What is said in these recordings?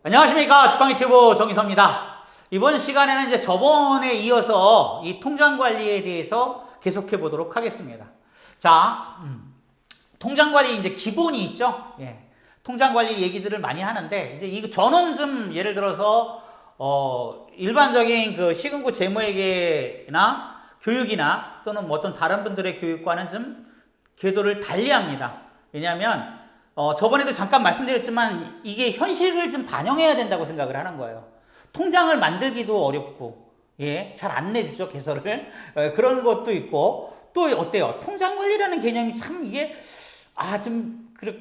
안녕하십니까. 주방유튜브 정의섭입니다. 이번 시간에는 이제 저번에 이어서 이 통장 관리에 대해서 계속해 보도록 하겠습니다. 자, 통장 관리 이제 기본이 있죠. 예. 통장 관리 얘기들을 많이 하는데, 이제 이거 저는 좀 예를 들어서, 일반적인 그 시군구 재무회계나 교육이나 또는 뭐 어떤 다른 분들의 교육과는 좀 궤도를 달리 합니다. 왜냐하면, 저번에도 잠깐 말씀드렸지만 이게 현실을 좀 반영해야 된다고 생각을 하는 거예요. 통장을 만들기도 어렵고, 예, 잘 안 내주죠, 개설을. 그런 것도 있고, 또 어때요? 통장 관리라는 개념이 참 이게,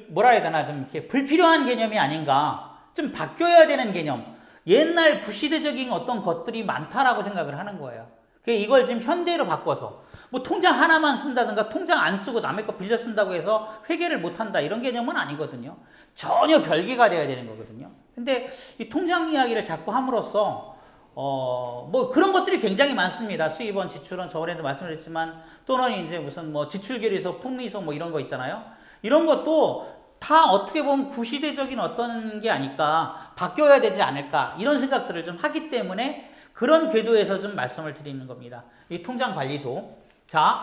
뭐라 해야 되나, 좀 이렇게 불필요한 개념이 아닌가. 좀 바뀌어야 되는 개념. 옛날 구시대적인 어떤 것들이 많다라고 생각을 하는 거예요. 이걸 지금 현대로 바꿔서, 뭐 통장 하나만 쓴다든가 통장 안 쓰고 남의 거 빌려 쓴다고 해서 회계를 못 한다 이런 개념은 아니거든요. 전혀 별개가 돼야 되는 거거든요. 근데 이 통장 이야기를 자꾸 함으로써 뭐 그런 것들이 굉장히 많습니다. 수입원, 지출원, 저번에도 말씀드렸지만, 또는 이제 무슨 뭐 지출결의서, 품위서 뭐 이런 거 있잖아요. 이런 것도 다 어떻게 보면 구시대적인 어떤 게 아닐까, 바뀌어야 되지 않을까, 이런 생각들을 좀 하기 때문에 그런 궤도에서 좀 말씀을 드리는 겁니다. 이 통장 관리도. 자,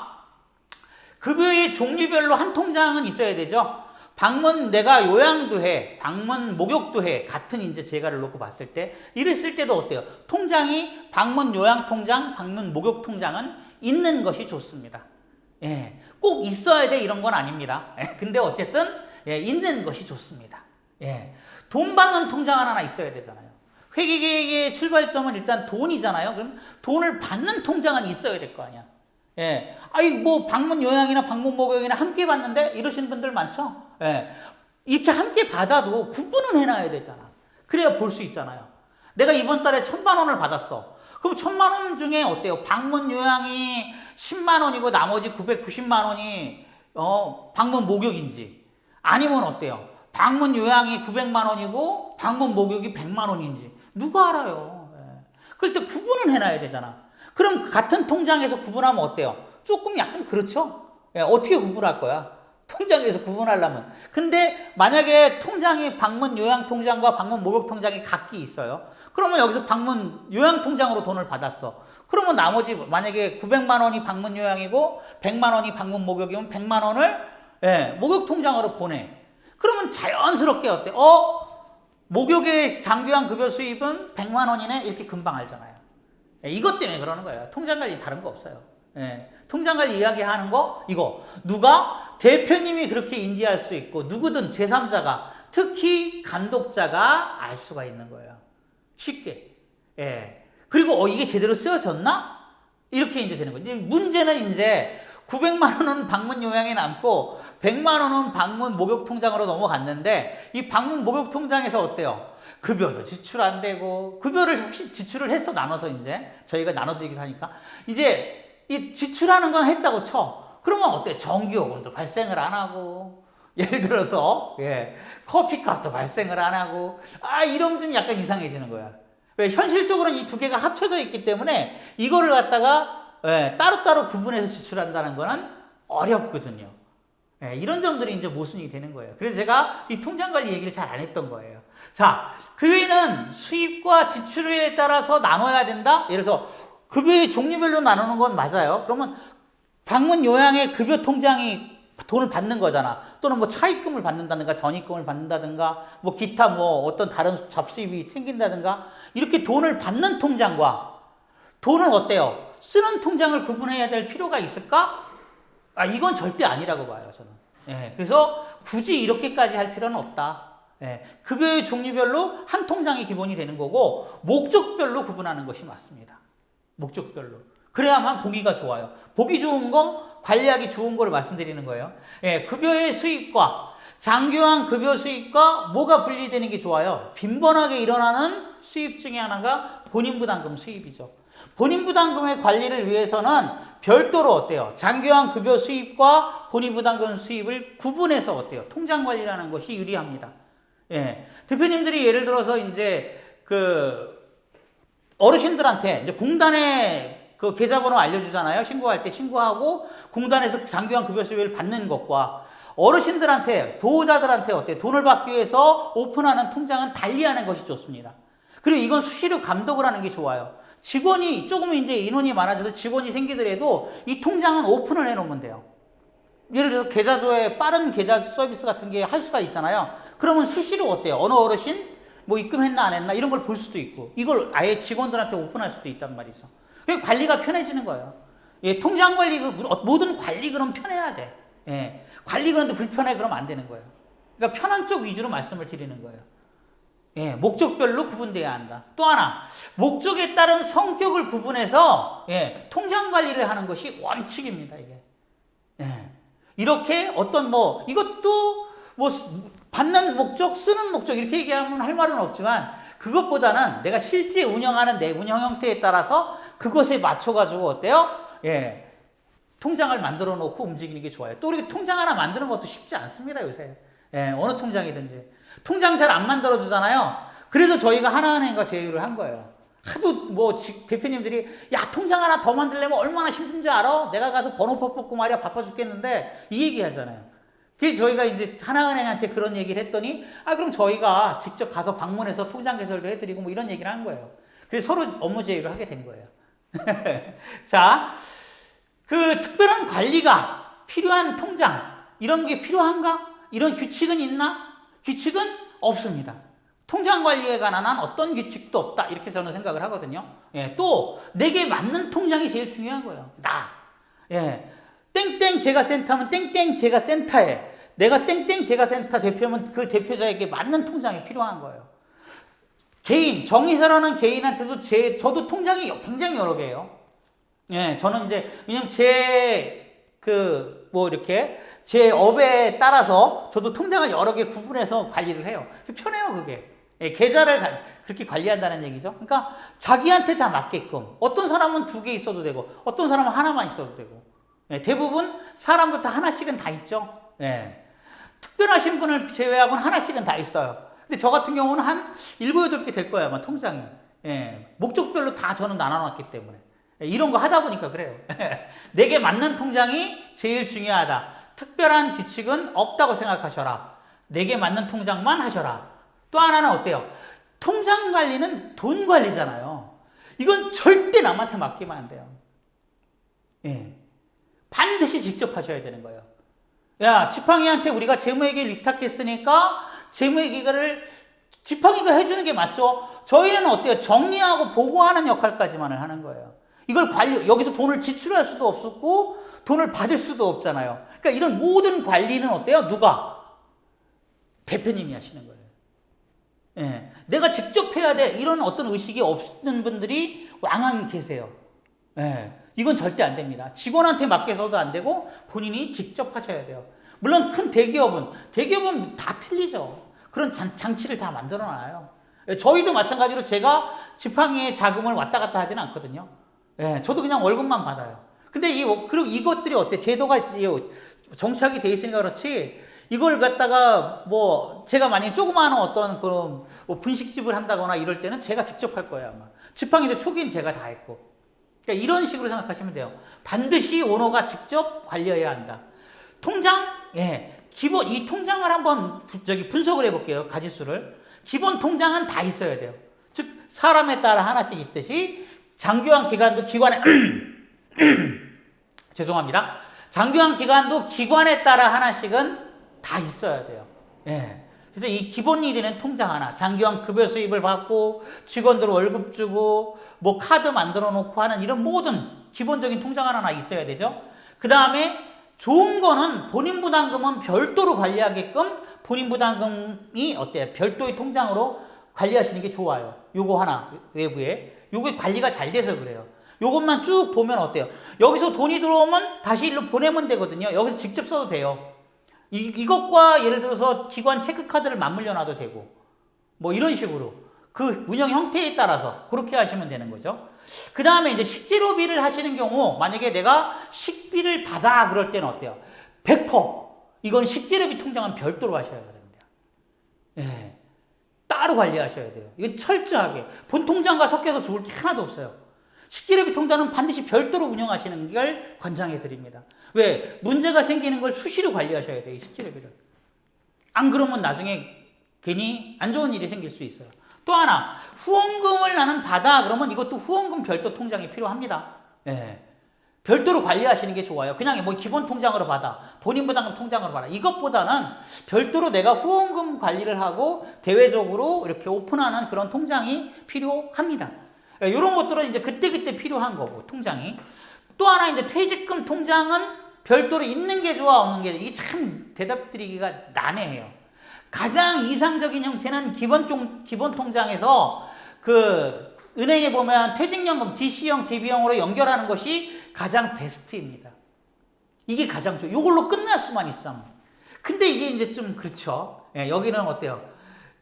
급여의 종류별로 한 통장은 있어야 되죠. 방문 내가 요양도 해, 방문 목욕도 해, 같은 이제 재가를 놓고 봤을 때, 이랬을 때도 어때요? 통장이 방문 요양 통장, 방문 목욕 통장은 있는 것이 좋습니다. 예, 꼭 있어야 돼 이런 건 아닙니다. 근데 어쨌든 예, 있는 것이 좋습니다. 예, 돈 받는 통장 하나 있어야 되잖아요. 회계계획의 출발점은 일단 돈이잖아요. 그럼 돈을 받는 통장은 있어야 될 거 아니야. 예, 뭐 방문 요양이나 방문 목욕이나 함께 받는데 이러시는 분들 많죠. 예, 이렇게 함께 받아도 구분은 해놔야 되잖아. 그래야 볼 수 있잖아요. 내가 이번 달에 1,000만 원을 받았어. 그럼 1,000만 원 중에 어때요? 방문 요양이 10만 원이고 나머지 990만 원이 방문 목욕인지, 아니면 어때요? 방문 요양이 900만 원이고 방문 목욕이 100만 원인지 누가 알아요? 예. 그럴 때 구분은 해놔야 되잖아. 그럼 같은 통장에서 구분하면 어때요? 조금 약간 그렇죠? 예, 어떻게 구분할 거야? 통장에서 구분하려면. 근데 만약에 통장이 방문 요양 통장과 방문 목욕 통장이 각기 있어요. 그러면 여기서 방문 요양 통장으로 돈을 받았어. 그러면 나머지 만약에 900만 원이 방문 요양이고 100만 원이 방문 목욕이면 100만 원을 예, 목욕 통장으로 보내. 그러면 자연스럽게 어때? 목욕의 장교양 급여 수입은 100만 원이네? 이렇게 금방 알잖아요. 예, 이것 때문에 그러는 거예요. 통장 관리 다른 거 없어요. 예, 통장 관리 이야기하는 거, 이거. 누가? 대표님이 그렇게 인지할 수 있고, 누구든 제3자가, 특히 감독자가 알 수가 있는 거예요. 쉽게. 예. 그리고, 이게 제대로 쓰여졌나? 이렇게 이제 되는 거예요. 문제는 이제 900만 원은 방문 요양에 남고, 100만 원은 방문 목욕 통장으로 넘어갔는데, 이 방문 목욕 통장에서 어때요? 급여도 지출 안 되고, 급여를 혹시 지출을 했어, 나눠서 이제. 저희가 나눠드리기도 하니까. 이제, 이 지출하는 건 했다고 쳐. 그러면 어때? 전기요금도 발생을 안 하고, 예를 들어서, 예, 커피값도 발생을 안 하고, 이러면 좀 약간 이상해지는 거야. 왜? 현실적으로는 이 두 개가 합쳐져 있기 때문에, 이거를 갖다가, 예, 따로따로 구분해서 지출한다는 거는 어렵거든요. 예, 이런 점들이 이제 모순이 되는 거예요. 그래서 제가 이 통장 관리 얘기를 잘 안 했던 거예요. 자, 그 외에는 수입과 지출에 따라서 나눠야 된다? 예를 들어서, 급여의 종류별로 나누는 건 맞아요. 그러면 방문 요양의 급여 통장이 돈을 받는 거잖아. 또는 뭐 차입금을 받는다든가 전입금을 받는다든가 뭐 기타 뭐 어떤 다른 잡수입이 생긴다든가 이렇게 돈을 받는 통장과 돈을 어때요? 쓰는 통장을 구분해야 될 필요가 있을까? 이건 절대 아니라고 봐요, 저는. 예, 그래서 굳이 이렇게까지 할 필요는 없다. 예, 급여의 종류별로 한 통장이 기본이 되는 거고 목적별로 구분하는 것이 맞습니다. 목적별로. 그래야만 보기가 좋아요. 보기 좋은 거, 관리하기 좋은 거를 말씀드리는 거예요. 예, 급여의 수입과 장교양 급여 수입과 뭐가 분리되는 게 좋아요? 빈번하게 일어나는 수입 중에 하나가 본인부담금 수입이죠. 본인부담금의 관리를 위해서는 별도로 어때요? 장교양 급여 수입과 본인부담금 수입을 구분해서 어때요? 통장 관리라는 것이 유리합니다. 예, 대표님들이 예를 들어서 이제 어르신들한테 이제 공단에 그 계좌번호 알려주잖아요. 신고할 때 신고하고 공단에서 장교양 급여 수입을 받는 것과 어르신들한테, 보호자들한테 어때요? 돈을 받기 위해서 오픈하는 통장은 달리하는 것이 좋습니다. 그리고 이건 수시로 감독을 하는 게 좋아요. 직원이 조금 이제 인원이 많아져서 직원이 생기더라도 이 통장은 오픈을 해놓으면 돼요. 예를 들어서 계좌소에 빠른 계좌 서비스 같은 게 할 수가 있잖아요. 그러면 수시로 어때요? 어느 어르신 뭐 입금했나 안 했나 이런 걸 볼 수도 있고 이걸 아예 직원들한테 오픈할 수도 있단 말이죠. 관리가 편해지는 거예요. 예, 통장 관리, 모든 관리 그럼 편해야 돼. 예, 관리 그런데 불편해 그러면 안 되는 거예요. 그러니까 편한 쪽 위주로 말씀을 드리는 거예요. 예, 목적별로 구분돼야 한다. 또 하나, 목적에 따른 성격을 구분해서 예, 통장 관리를 하는 것이 원칙입니다. 이게. 예, 이렇게 어떤 이것도 받는 목적, 쓰는 목적 이렇게 얘기하면 할 말은 없지만 그것보다는 내가 실제 운영하는 내 운영 형태에 따라서 그것에 맞춰가지고 어때요? 예, 통장을 만들어 놓고 움직이는 게 좋아요. 또 우리 통장 하나 만드는 것도 쉽지 않습니다, 요새. 예, 어느 통장이든지. 통장 잘 안 만들어 주잖아요. 그래서 저희가 하나은행과 제휴를 한 거예요. 하도 대표님들이 야, 통장 하나 더 만들려면 얼마나 힘든지 알아? 내가 가서 번호표 뽑고 말이야 바빠 죽겠는데 이 얘기 하잖아요. 그래서 저희가 이제 하나은행한테 그런 얘기를 했더니 그럼 저희가 직접 가서 방문해서 통장 개설도 해드리고 뭐 이런 얘기를 한 거예요. 그래서 서로 업무 제휴를 하게 된 거예요. 자, 그 특별한 관리가 필요한 통장 이런 게 필요한가? 이런 규칙은 있나? 규칙은 없습니다. 통장 관리에 관한 어떤 규칙도 없다 이렇게 저는 생각을 하거든요. 예, 또 내게 맞는 통장이 제일 중요한 거예요. 예, 땡땡 제가센터면 땡땡 제가센터에 내가 땡땡 제가센터 대표면 그 대표자에게 맞는 통장이 필요한 거예요. 개인 정의사라는 개인한테도 저도 통장이 굉장히 여러 개예요. 예, 저는 이제 왜냐면 이렇게 제 업에 따라서 저도 통장을 여러 개 구분해서 관리를 해요. 편해요, 그게. 예, 계좌를 그렇게 관리한다는 얘기죠. 그러니까 자기한테 다 맞게끔. 어떤 사람은 2개 있어도 되고, 어떤 사람은 하나만 있어도 되고. 예, 대부분 사람부터 하나씩은 다 있죠. 예. 특별하신 분을 제외하고는 하나씩은 다 있어요. 근데 저 같은 경우는 한 7, 8개 될 거예요, 아마 통장이. 예, 목적별로 다 저는 나눠놨기 때문에. 예, 이런 거 하다 보니까 그래요. 내게 맞는 통장이 제일 중요하다. 특별한 규칙은 없다고 생각하셔라. 내게 맞는 통장만 하셔라. 또 하나는 어때요? 통장 관리는 돈 관리잖아요. 이건 절대 남한테 맡기면 안 돼요. 예. 반드시 직접 하셔야 되는 거예요. 야, 지팡이한테 우리가 재무회계를 위탁했으니까 재무회계를 지팡이가 해주는 게 맞죠? 저희는 어때요? 정리하고 보고하는 역할까지만을 하는 거예요. 이걸 여기서 돈을 지출할 수도 없었고 돈을 받을 수도 없잖아요. 그러니까 이런 모든 관리는 어때요? 누가? 대표님이 하시는 거예요. 예. 내가 직접 해야 돼. 이런 어떤 의식이 없는 분들이 왕왕 계세요. 예. 이건 절대 안 됩니다. 직원한테 맡겨서도 안 되고 본인이 직접 하셔야 돼요. 물론 큰 대기업은 다 틀리죠. 그런 장치를 다 만들어 놔요. 예. 저희도 마찬가지로 제가 지팡이에 자금을 왔다 갔다 하지는 않거든요. 예. 저도 그냥 월급만 받아요. 근데 그리고 이것들이 어때? 제도가 정착이 돼 있으니까 그렇지, 이걸 갖다가 제가 만약에 조그마한 어떤 분식집을 한다거나 이럴 때는 제가 직접 할 거예요, 아마. 지팡이도 초기엔 제가 다 했고. 그러니까 이런 식으로 생각하시면 돼요. 반드시 오너가 직접 관리해야 한다. 통장? 예. 이 통장을 한번 분석을 해볼게요, 가지수를. 기본 통장은 다 있어야 돼요. 즉, 사람에 따라 하나씩 있듯이 장기화 기간도 죄송합니다. 장기화 기간도 기관에 따라 하나씩은 다 있어야 돼요. 예. 그래서 이 기본이 되는 통장 하나, 장기화 급여 수입을 받고 직원들 월급 주고 카드 만들어 놓고 하는 이런 모든 기본적인 통장 하나 있어야 되죠. 그 다음에 좋은 거는 본인 부담금은 별도로 관리하게끔 본인 부담금이 어때요? 별도의 통장으로 관리하시는 게 좋아요. 요거 하나 외부에. 요게 관리가 잘 돼서 그래요. 요것만 쭉 보면 어때요? 여기서 돈이 들어오면 다시 일로 보내면 되거든요. 여기서 직접 써도 돼요. 이것과 예를 들어서 기관 체크카드를 맞물려 놔도 되고 이런 식으로 그 운영 형태에 따라서 그렇게 하시면 되는 거죠. 그 다음에 이제 식재료비를 하시는 경우 만약에 내가 식비를 받아 그럴 때는 어때요? 100% 이건 식재료비 통장은 별도로 하셔야 됩니다. 예, 따로 관리하셔야 돼요. 이건 철저하게 본 통장과 섞여서 좋을 게 하나도 없어요. 식재료비 통장은 반드시 별도로 운영하시는 걸 권장해 드립니다. 왜? 문제가 생기는 걸 수시로 관리하셔야 돼요, 이 식재료비를. 안 그러면 나중에 괜히 안 좋은 일이 생길 수 있어요. 또 하나, 후원금을 나는 받아. 그러면 이것도 후원금 별도 통장이 필요합니다. 예. 별도로 관리하시는 게 좋아요. 그냥 뭐 기본 통장으로 받아, 본인 부담금 통장으로 받아. 이것보다는 별도로 내가 후원금 관리를 하고 대외적으로 이렇게 오픈하는 그런 통장이 필요합니다. 이런 것들은 이제 그때그때 필요한 거고, 통장이. 또 하나 이제 퇴직금 통장은 별도로 있는 게 좋아, 없는 게 좋아. 이게 참 대답 드리기가 난해해요. 가장 이상적인 형태는 기본 통장에서 그 은행에 보면 퇴직연금 DC형, DB형으로 연결하는 것이 가장 베스트입니다. 이게 가장 좋아요. 이걸로 끝날 수만 있으면. 근데 이게 이제 좀 그렇죠. 예, 여기는 어때요?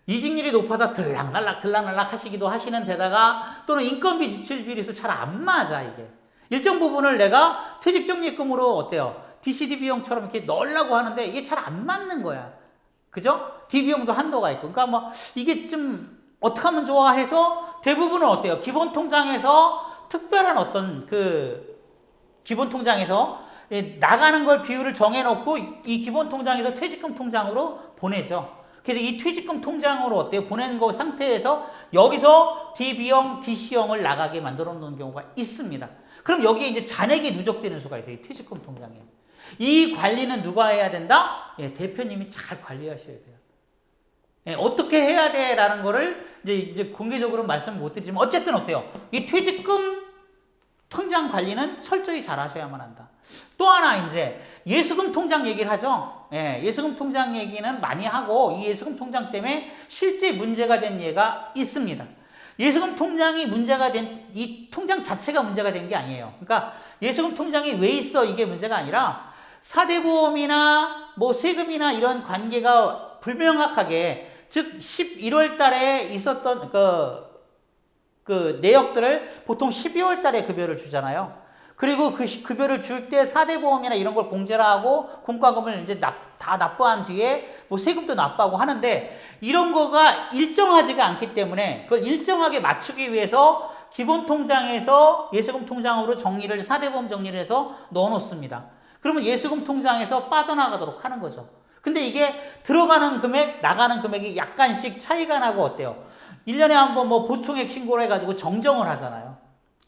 이직률이 높아서 들락날락 하시기도 하시는 데다가 또는 인건비 지출 비율에서 잘 안 맞아, 이게. 일정 부분을 내가 퇴직정리금으로 어때요? DCDB형처럼 이렇게 넣으려고 하는데 이게 잘 안 맞는 거야. 그죠? DB형도 한도가 있고. 그러니까 뭐 이게 좀 어떻게 하면 좋아 해서 대부분은 어때요? 기본 통장에서 특별한 어떤 그 기본 통장에서 나가는 걸 비율을 정해놓고 이 기본 통장에서 퇴직금 통장으로 보내죠. 그래서 이 퇴직금 통장으로 어때요? 보낸 거 상태에서 여기서 DB형, DC형을 나가게 만들어 놓는 경우가 있습니다. 그럼 여기에 이제 잔액이 누적되는 수가 있어요. 이 퇴직금 통장에. 이 관리는 누가 해야 된다? 예, 대표님이 잘 관리하셔야 돼요. 예, 어떻게 해야 돼? 라는 거를 이제 공개적으로 말씀 못 드리지만 어쨌든 어때요? 이 퇴직금 통장 관리는 철저히 잘 하셔야만 한다. 또 하나 이제 예수금 통장 얘기를 하죠. 예, 예수금 통장 얘기는 많이 하고 이 예수금 통장 때문에 실제 문제가 된 예가 있습니다. 예수금 통장이 문제가 된 이 통장 자체가 문제가 된 게 아니에요. 그러니까 예수금 통장이 왜 있어 이게 문제가 아니라 사대보험이나 뭐 세금이나 이런 관계가 불명확하게 즉 11월 달에 있었던 그 내역들을 보통 12월 달에 급여를 주잖아요. 그리고 그 급여를 줄 때 사대보험이나 이런 걸 공제를 하고 공과금을 이제 다 납부한 뒤에 뭐 세금도 납부하고 하는데 이런 거가 일정하지가 않기 때문에 그걸 일정하게 맞추기 위해서 기본 통장에서 예수금 통장으로 정리를 사대보험 정리를 해서 넣어 놓습니다. 그러면 예수금 통장에서 빠져나가도록 하는 거죠. 근데 이게 들어가는 금액, 나가는 금액이 약간씩 차이가 나고 어때요? 1년에 한 번 뭐 보수총액 신고를 해가지고 정정을 하잖아요.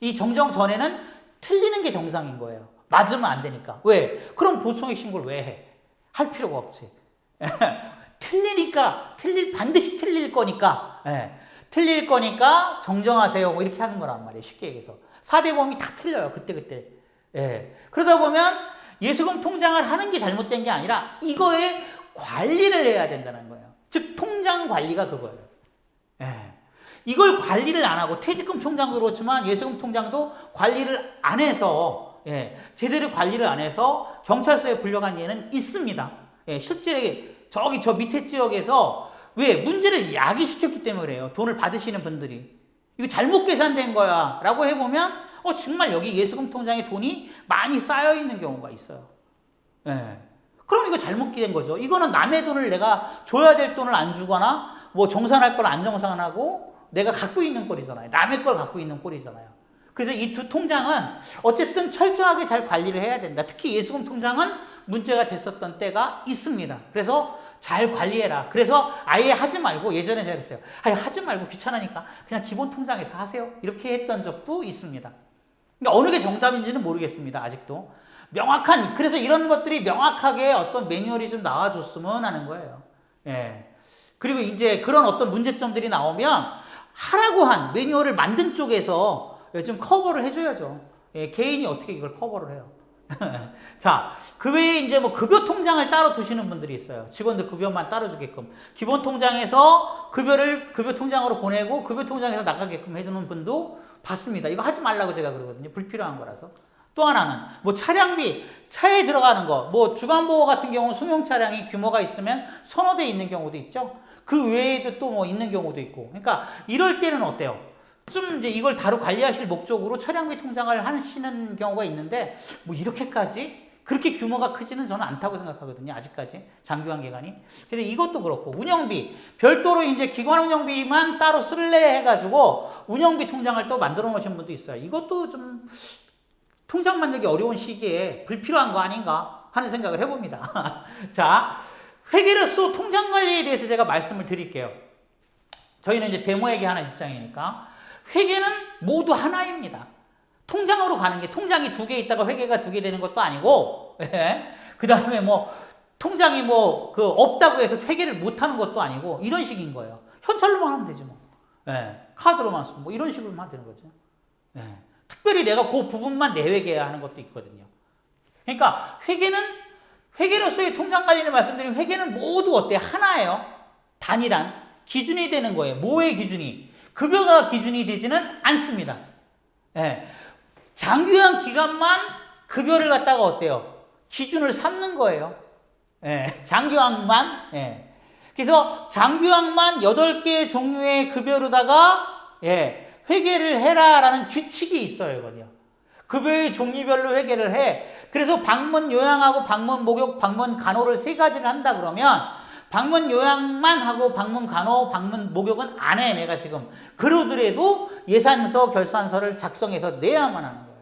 이 정정 전에는 틀리는 게 정상인 거예요. 맞으면 안 되니까. 왜? 그럼 보수총액 신고를 왜 해? 할 필요가 없지. 틀리니까, 반드시 틀릴 거니까, 틀릴 거니까 정정하세요. 뭐 이렇게 하는 거란 말이에요. 쉽게 얘기해서. 사대보험이 다 틀려요. 그때. 그러다 보면 예수금 통장을 하는 게 잘못된 게 아니라 이거에 관리를 해야 된다는 거예요. 즉, 통장 관리가 그거예요. 이걸 관리를 안 하고 퇴직금 통장도 그렇지만 예수금 통장도 관리를 안 해서 제대로 관리를 안 해서 경찰서에 불려간 예는 있습니다. 실제 저 밑에 지역에서 왜 문제를 야기시켰기 때문에 그래요. 돈을 받으시는 분들이 이거 잘못 계산된 거야 라고 해보면 정말 여기 예수금 통장에 돈이 많이 쌓여 있는 경우가 있어요. 그럼 이거 잘못된 거죠. 이거는 남의 돈을 내가 줘야 될 돈을 안 주거나 뭐 정산할 걸 안 정산하고 내가 갖고 있는 꼴이잖아요. 남의 걸 갖고 있는 꼴이잖아요. 그래서 이 두 통장은 어쨌든 철저하게 잘 관리를 해야 된다. 특히 예수금 통장은 문제가 됐었던 때가 있습니다. 그래서 잘 관리해라. 그래서 아예 하지 말고 예전에 제가 그랬어요. 아예 하지 말고 귀찮으니까 그냥 기본 통장에서 하세요. 이렇게 했던 적도 있습니다. 그러니까 어느 게 정답인지는 모르겠습니다. 아직도. 그래서 이런 것들이 명확하게 어떤 매뉴얼이 좀 나와줬으면 하는 거예요. 그리고 이제 그런 어떤 문제점들이 나오면 하라고 한 매뉴얼을 만든 쪽에서 좀 커버를 해줘야죠. 개인이 어떻게 이걸 커버를 해요. 자, 그 외에 이제 뭐 급여 통장을 따로 두시는 분들이 있어요. 직원들 급여만 따로 주게끔. 기본 통장에서 급여를 급여 통장으로 보내고 급여 통장에서 나가게끔 해주는 분도 봤습니다. 이거 하지 말라고 제가 그러거든요. 불필요한 거라서. 또 하나는 뭐 차량비, 차에 들어가는 거, 뭐 주간보호 같은 경우는 소형 차량이 규모가 있으면 선호돼 있는 경우도 있죠. 그 외에도 또 뭐 있는 경우도 있고. 그러니까 이럴 때는 어때요? 좀 이제 이걸 다루 관리하실 목적으로 차량비 통장을 하시는 경우가 있는데 뭐 이렇게까지 그렇게 규모가 크지는 저는 않다고 생각하거든요. 아직까지 장기환 기관이. 그래서 이것도 그렇고 운영비 별도로 이제 기관 운영비만 따로 쓸래 해가지고 운영비 통장을 또 만들어 놓으신 분도 있어요. 이것도 좀 통장 만들기 어려운 시기에 불필요한 거 아닌가 하는 생각을 해봅니다. 자, 회계로서 통장 관리에 대해서 제가 말씀을 드릴게요. 저희는 이제 재무회계하는 입장이니까 회계는 모두 하나입니다. 통장으로 가는 게 통장이 2개 있다가 회계가 2개 되는 것도 아니고, 예. 그 다음에 뭐 통장이 뭐 그 없다고 해서 회계를 못 하는 것도 아니고 이런 식인 거예요. 현찰로만 하면 되지 뭐. 예. 카드로만 쓰고 뭐 이런 식으로만 하면 되는 거죠. 예. 특별히 내가 그 부분만 내회계해야 하는 것도 있거든요. 그러니까 회계로서의 통장 관리를 말씀드리면 회계는 모두 어때요? 하나예요. 단일한 기준이 되는 거예요. 뭐의 기준이? 급여가 기준이 되지는 않습니다. 예. 장기간 기간만 급여를 갖다가 어때요? 기준을 삼는 거예요. 예. 장기간만. 예. 그래서 장기간만 8개 종류의 급여로다가 예. 회계를 해라라는 규칙이 있어요, 이거요. 급여의 종류별로 회계를 해. 그래서 방문 요양하고 방문 목욕, 방문 간호를 3가지를 한다 그러면 방문 요양만 하고 방문 간호, 방문 목욕은 안 해, 내가 지금. 그러더라도 예산서, 결산서를 작성해서 내야만 하는 거예요.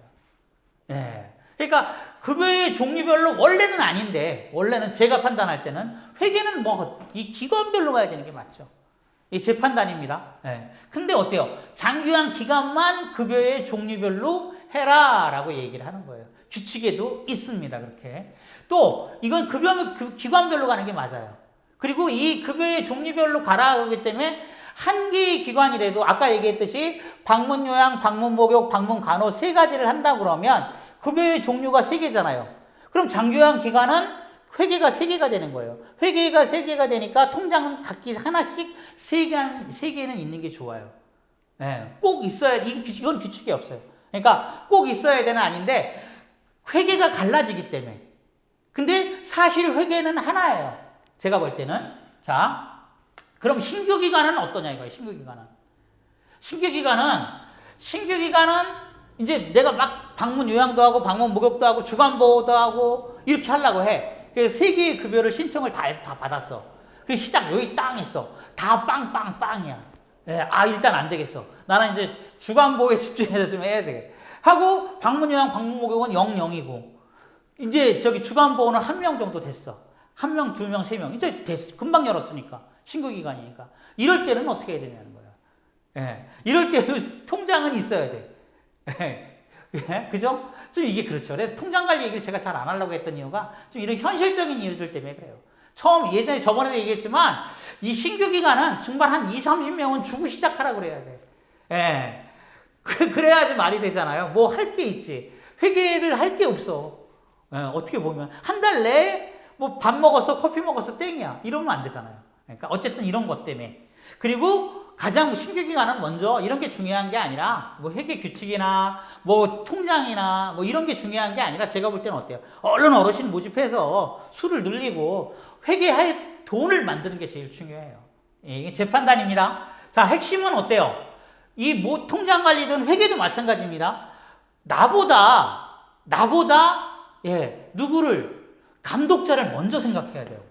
예. 그러니까 급여의 종류별로 원래는 아닌데, 원래는 제가 판단할 때는 회계는 뭐 이 기관별로 가야 되는 게 맞죠. 이 제 판단입니다. 예. 근데 어때요? 장기간 기간만 급여의 종류별로 해라라고 얘기를 하는 거예요. 규칙에도 있습니다, 그렇게. 또 이건 기관별로 가는 게 맞아요. 그리고 이 급여의 종류별로 가라 그러기 때문에 한 개의 기관이라도 아까 얘기했듯이 방문 요양, 방문 목욕, 방문 간호 3가지를 한다 그러면 급여의 종류가 3개잖아요. 그럼 장기요양 기관은 회계가 3개가 되는 거예요. 회계가 3개가 되니까 통장은 각기 하나씩 3개는 있는 게 좋아요. 네, 꼭 있어야, 이건 규칙이 없어요. 그러니까 꼭 있어야 되는 아닌데 회계가 갈라지기 때문에. 근데 사실 회계는 하나예요. 제가 볼 때는. 자, 그럼 신규 기관은 어떠냐 이거예요. 신규 기관은 이제 내가 막 방문 요양도 하고 방문 목욕도 하고 주간 보호도 하고 이렇게 하려고 해. 그래서 3개의 급여를 신청을 다 해서 다 받았어. 그 시작 여기 땅 있어. 다 빵빵빵이야. 예, 일단 안 되겠어. 나는 이제 주간 보호에 집중해서 좀 해야 돼. 하고 방문 요양 방문 목욕은 0이고 이제 저기 주간 보호는 1명 정도 됐어. 1명, 2명, 3명. 이제 됐어. 금방 열었으니까. 신규 기관이니까. 이럴 때는 어떻게 해야 되냐는 거야. 예. 이럴 때도 통장은 있어야 돼. 예. 그죠? 좀 이게 그렇죠. 그래서 통장 관리 얘기를 제가 잘 안 하려고 했던 이유가 좀 이런 현실적인 이유들 때문에 그래요. 예전에 저번에도 얘기했지만 이 신규 기관은 정말 한 20-30명은 주고 시작하라고 그래야 돼. 예. 그래야지 말이 되잖아요. 뭐 할 게 있지. 회계를 할 게 없어. 예. 어떻게 보면. 한 달 내에 뭐 밥 먹었어, 커피 먹었어, 땡이야. 이러면 안 되잖아요. 그러니까 어쨌든 이런 것 때문에. 그리고 가장 신규 기관은 먼저 이런 게 중요한 게 아니라 뭐 회계 규칙이나 뭐 통장이나 뭐 이런 게 중요한 게 아니라 제가 볼 때는 어때요? 얼른 어르신 모집해서 수를 늘리고 회계할 돈을 만드는 게 제일 중요해요. 이게 제 판단입니다. 자, 핵심은 어때요? 이 뭐 통장 관리든 회계도 마찬가지입니다. 나보다 누구를 감독자를 먼저 생각해야 돼요.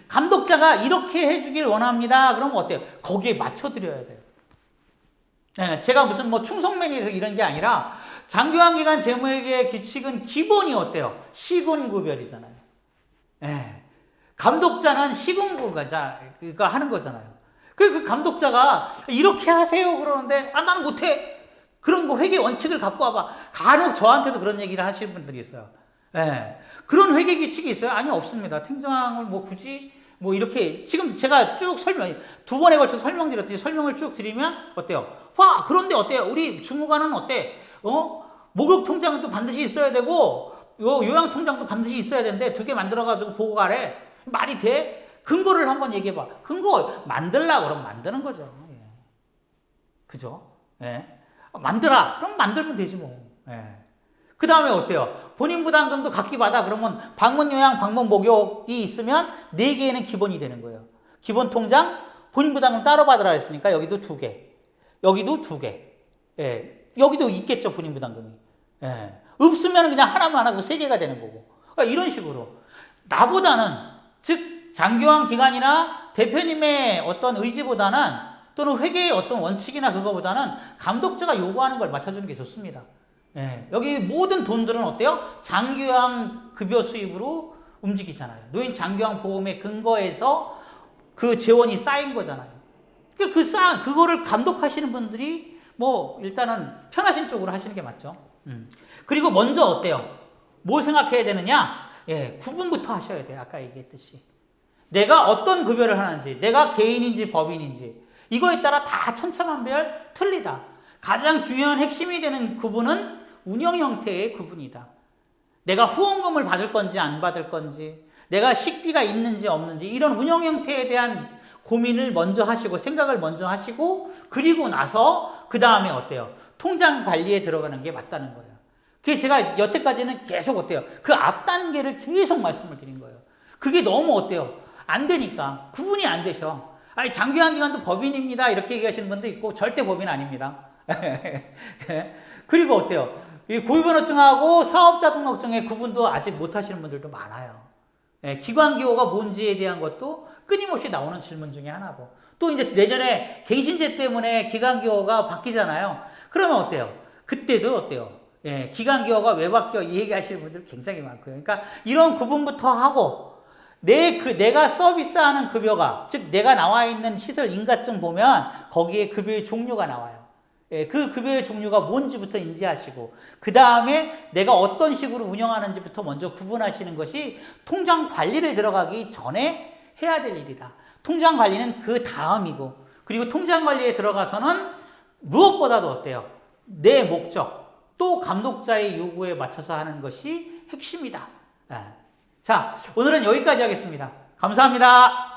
감독자가 이렇게 해주길 원합니다. 그러면 어때요? 거기에 맞춰드려야 돼요. 네, 제가 무슨 뭐 충성맨이라서 이런 게 아니라 장기간기간 재무회계 규칙은 기본이 어때요? 시군구별이잖아요. 네. 감독자는 시군구가 하는 거잖아요. 그 감독자가 이렇게 하세요 그러는데 나는 못해. 그런 거 회계 원칙을 갖고 와봐. 간혹 저한테도 그런 얘기를 하시는 분들이 있어요. 네. 그런 회계 규칙이 있어요? 아니, 없습니다. 팀장을 뭐 굳이 뭐 이렇게 지금 제가 쭉 2번에 걸쳐 설명드렸듯이 설명을 쭉 드리면 어때요? 그런데 어때요? 우리 주무관은 어때? 목욕 통장은 또 반드시 있어야 되고 요양 통장도 반드시 있어야 되는데 2개 만들어가지고 보고 가래. 말이 돼? 근거를 한번 얘기해봐. 근거 만들라고 그러면 만드는 거죠. 예. 그죠? 예. 만들어. 그럼 만들면 되지 뭐. 예. 그 다음에 어때요? 본인 부담금도 각기 받아. 그러면 방문 요양, 방문 목욕이 있으면 4개는 기본이 되는 거예요. 기본 통장, 본인 부담금 따로 받으라 했으니까 여기도 2개. 여기도 2개. 예. 여기도 있겠죠, 본인 부담금이. 예. 없으면 그냥 하나만 하고 세 개가 되는 거고. 그러니까 이런 식으로 나보다는, 즉 장교환 기관이나 대표님의 어떤 의지보다는, 또는 회계의 어떤 원칙이나 그거보다는 감독자가 요구하는 걸 맞춰주는 게 좋습니다. 예, 여기 모든 돈들은 어때요? 장교환 급여 수입으로 움직이잖아요. 노인 장교환 보험에 근거해서 그 재원이 쌓인 거잖아요. 그거를 감독하시는 분들이 뭐 일단은 편하신 쪽으로 하시는 게 맞죠. 그리고 먼저 어때요? 뭘 생각해야 되느냐? 예, 구분부터 하셔야 돼요. 아까 얘기했듯이. 내가 어떤 급여를 하는지, 내가 개인인지 법인인지, 이거에 따라 다 천차만별 틀리다. 가장 중요한 핵심이 되는 구분은 운영 형태의 구분이다. 내가 후원금을 받을 건지 안 받을 건지, 내가 식비가 있는지 없는지, 이런 운영 형태에 대한 고민을 먼저 하시고, 생각을 먼저 하시고, 그리고 나서 그 다음에 어때요? 통장 관리에 들어가는 게 맞다는 거예요. 그게 제가 여태까지는 계속 어때요? 그 앞 단계를 계속 말씀을 드린 거예요. 그게 너무 어때요? 안 되니까. 구분이 안 되셔. 아니, 장교환 기관도 법인입니다. 이렇게 얘기하시는 분도 있고, 절대 법인 아닙니다. 그리고 어때요? 이 고유번호증하고 사업자 등록증의 구분도 아직 못 하시는 분들도 많아요. 기관기호가 뭔지에 대한 것도 끊임없이 나오는 질문 중에 하나고. 또 이제 내년에 갱신제 때문에 기관기호가 바뀌잖아요. 그러면 어때요? 그때도 어때요? 기관기호가 왜 바뀌어? 이 얘기 하시는 분들 굉장히 많고요. 그러니까 이런 구분부터 하고, 내가 서비스하는 급여가, 즉 내가 나와 있는 시설 인가증 보면 거기에 급여의 종류가 나와요. 그 급여의 종류가 뭔지부터 인지하시고, 그 다음에 내가 어떤 식으로 운영하는지부터 먼저 구분하시는 것이 통장 관리를 들어가기 전에 해야 될 일이다. 통장 관리는 그 다음이고, 그리고 통장 관리에 들어가서는 무엇보다도 어때요? 내 목적, 또 감독자의 요구에 맞춰서 하는 것이 핵심이다. 자, 오늘은 여기까지 하겠습니다. 감사합니다.